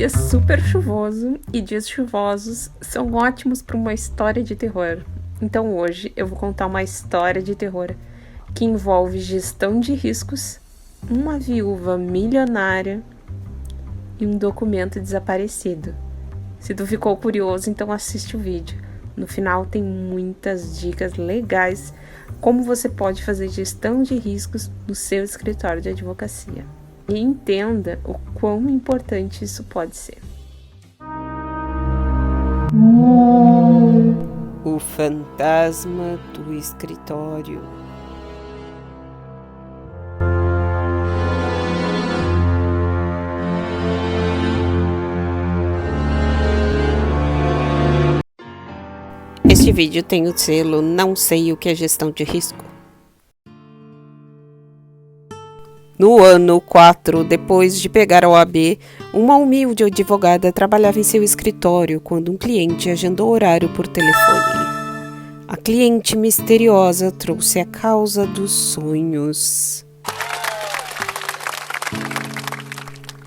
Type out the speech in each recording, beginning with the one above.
Dia super chuvoso e dias chuvosos são ótimos para uma história de terror. Então hoje eu vou contar uma história de terror que envolve gestão de riscos, uma viúva milionária e um documento desaparecido. Se tu ficou curioso, então assiste o vídeo. No final tem muitas dicas legais como você pode fazer gestão de riscos no seu escritório de advocacia. E entenda o quão importante isso pode ser. O fantasma do escritório. Este vídeo tem o selo Não Sei o que é Gestão de Risco. No ano 4, depois de pegar a OAB, uma humilde advogada trabalhava em seu escritório quando um cliente agendou horário por telefone. A cliente misteriosa trouxe a causa dos sonhos.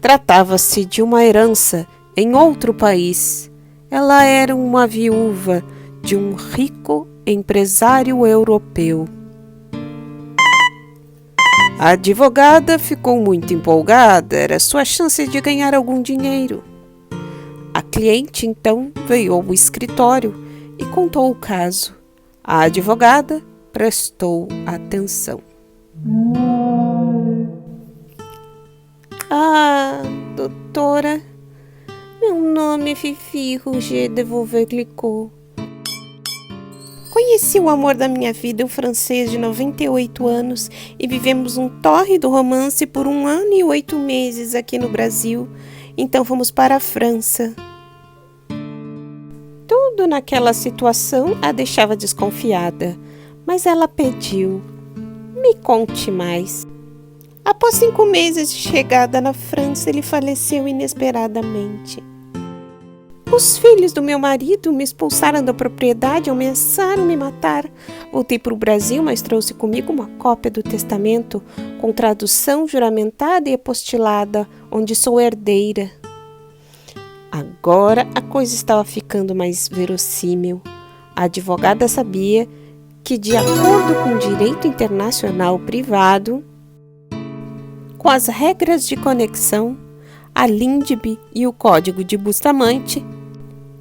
Tratava-se de uma herança em outro país. Ela era uma viúva de um rico empresário europeu. A advogada ficou muito empolgada, era sua chance de ganhar algum dinheiro. A cliente então veio ao escritório e contou o caso. A advogada prestou atenção. Doutora, meu nome é Fifi Rouget de Vauverlicot. Conheci o amor da minha vida, um francês de 98 anos, e vivemos um tórrido romance por 1 ano e 8 meses aqui no Brasil. Então fomos para a França. Tudo naquela situação a deixava desconfiada, mas ela pediu: me conte mais. Após 5 meses de chegada na França, ele faleceu inesperadamente. Os filhos do meu marido me expulsaram da propriedade e ameaçaram me matar. Voltei para o Brasil, mas trouxe comigo uma cópia do testamento com tradução juramentada e apostilada, onde sou herdeira. Agora a coisa estava ficando mais verossímil. A advogada sabia que, de acordo com o direito internacional privado, com as regras de conexão, a LINDB e o Código de Bustamante,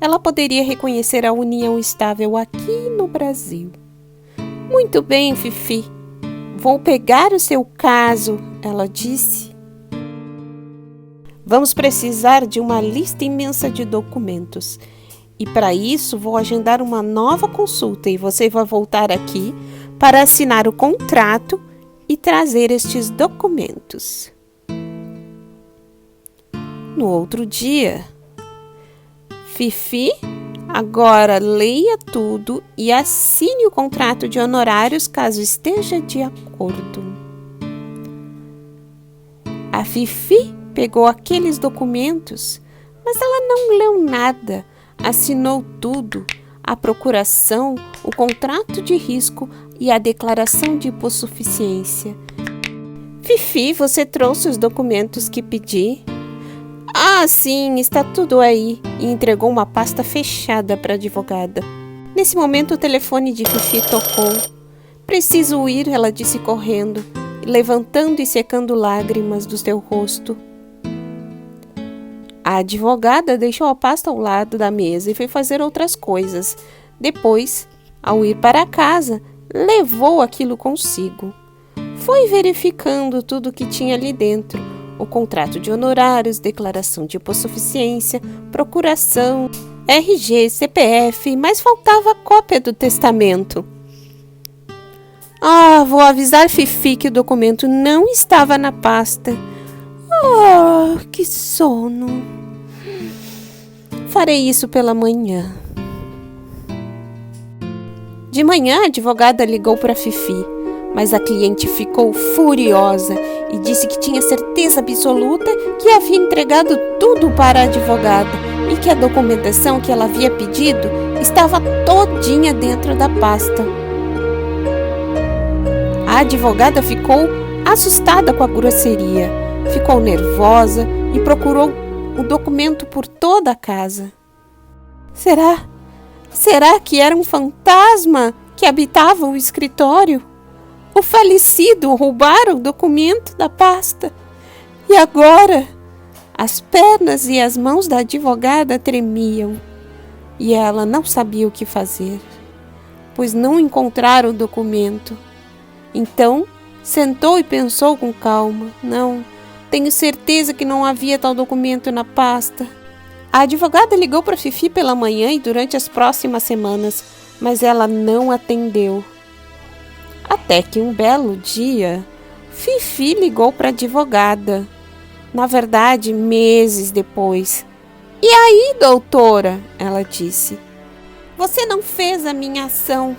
ela poderia reconhecer a união estável aqui no Brasil. Muito bem, Fifi. Vou pegar o seu caso, ela disse. Vamos precisar de uma lista imensa de documentos. E para isso vou agendar uma nova consulta e você vai voltar aqui para assinar o contrato e trazer estes documentos. No outro dia, Fifi, agora leia tudo e assine o contrato de honorários caso esteja de acordo. A Fifi pegou aqueles documentos, mas ela não leu nada. Assinou tudo: a procuração, o contrato de risco e a declaração de hipossuficiência. Fifi, você trouxe os documentos que pedi? Sim, está tudo aí, e entregou uma pasta fechada para a advogada. Nesse momento o telefone de Fifi tocou. Preciso ir, ela disse correndo, levantando e secando lágrimas do seu rosto. A advogada deixou a pasta ao lado da mesa e foi fazer outras coisas. Depois, ao ir para casa, levou aquilo consigo. Foi verificando tudo o que tinha ali dentro: o contrato de honorários, declaração de hipossuficiência, procuração, RG, CPF, mas faltava a cópia do testamento. Vou avisar Fifi que o documento não estava na pasta. Que sono. Farei isso pela manhã. De manhã, a advogada ligou para Fifi, mas a cliente ficou furiosa e disse que tinha certeza absoluta que havia entregado tudo para a advogada e que a documentação que ela havia pedido estava todinha dentro da pasta. A advogada ficou assustada com a grosseria, ficou nervosa e procurou o documento por toda a casa. Será que era um fantasma que habitava o escritório? O falecido roubara o documento da pasta. E agora? As pernas e as mãos da advogada tremiam. E ela não sabia o que fazer, pois não encontrara o documento. Então, sentou e pensou com calma. Não, tenho certeza que não havia tal documento na pasta. A advogada ligou para Fifi pela manhã e durante as próximas semanas, mas ela não atendeu. Até que um belo dia, Fifi ligou para a advogada. Na verdade, meses depois. E aí, doutora? Ela disse. Você não fez a minha ação.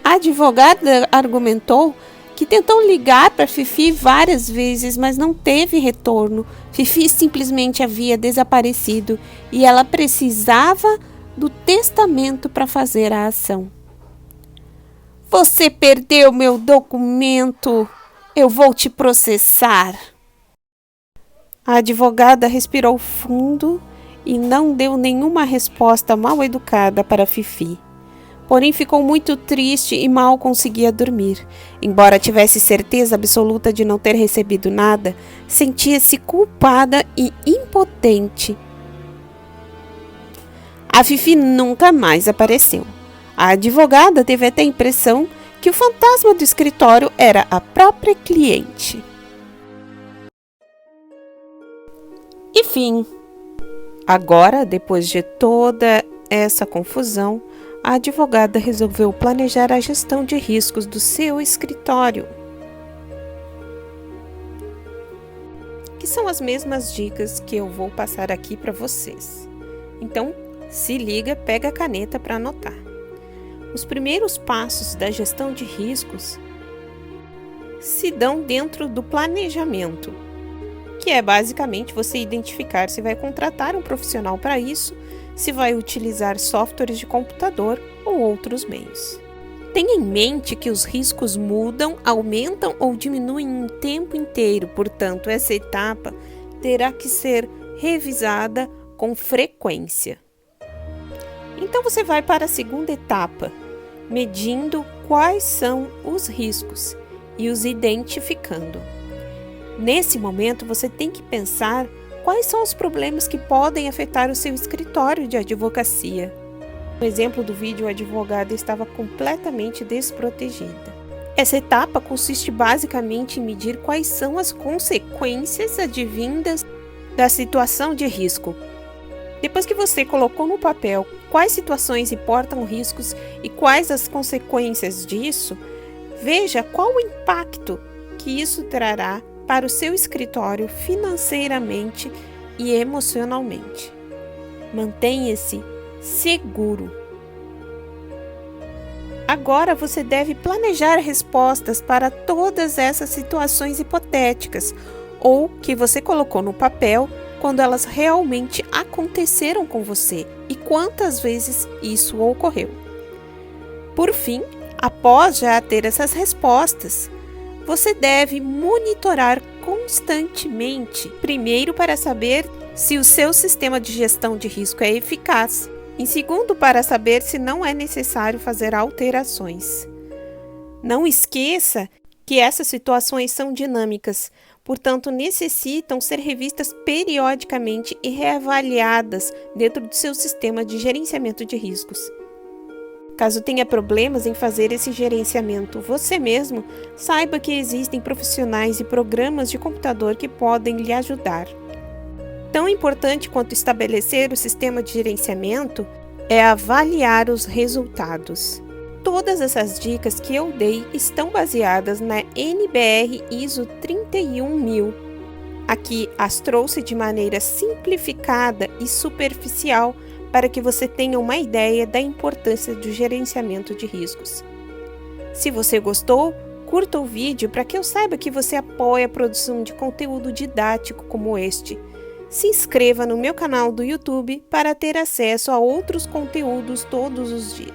A advogada argumentou que tentou ligar para Fifi várias vezes, mas não teve retorno. Fifi simplesmente havia desaparecido e ela precisava do testamento para fazer a ação. Você perdeu meu documento. Eu vou te processar. A advogada respirou fundo e não deu nenhuma resposta mal educada para Fifi. Porém, ficou muito triste e mal conseguia dormir. Embora tivesse certeza absoluta de não ter recebido nada, sentia-se culpada e impotente. A Fifi nunca mais apareceu. A advogada teve até a impressão que o fantasma do escritório era a própria cliente. E fim. Agora, depois de toda essa confusão, a advogada resolveu planejar a gestão de riscos do seu escritório. Que são as mesmas dicas que eu vou passar aqui para vocês. Então, se liga, pega a caneta para anotar. Os primeiros passos da gestão de riscos se dão dentro do planejamento, que é basicamente você identificar se vai contratar um profissional para isso, se vai utilizar softwares de computador ou outros meios. Tenha em mente que os riscos mudam, aumentam ou diminuem o tempo inteiro, portanto, essa etapa terá que ser revisada com frequência. Então, você vai para a segunda etapa, medindo quais são os riscos e os identificando. Nesse momento, você tem que pensar quais são os problemas que podem afetar o seu escritório de advocacia. No exemplo do vídeo, a advogada estava completamente desprotegida. Essa etapa consiste basicamente em medir quais são as consequências advindas da situação de risco. Depois que você colocou no papel quais situações importam riscos e quais as consequências disso, veja qual o impacto que isso trará para o seu escritório financeiramente e emocionalmente. Mantenha-se seguro. Agora você deve planejar respostas para todas essas situações hipotéticas ou que você colocou no papel quando elas realmente aconteceram com você e quantas vezes isso ocorreu. Por fim, após já ter essas respostas, você deve monitorar constantemente, primeiro para saber se o seu sistema de gestão de risco é eficaz, em segundo para saber se não é necessário fazer alterações. Não esqueça que essas situações são dinâmicas, portanto necessitam ser revistas periodicamente e reavaliadas dentro do seu sistema de gerenciamento de riscos. Caso tenha problemas em fazer esse gerenciamento você mesmo, saiba que existem profissionais e programas de computador que podem lhe ajudar. Tão importante quanto estabelecer o sistema de gerenciamento é avaliar os resultados. Todas essas dicas que eu dei estão baseadas na NBR ISO 31000. Aqui as trouxe de maneira simplificada e superficial para que você tenha uma ideia da importância do gerenciamento de riscos. Se você gostou, curta o vídeo para que eu saiba que você apoia a produção de conteúdo didático como este. Se inscreva no meu canal do YouTube para ter acesso a outros conteúdos todos os dias.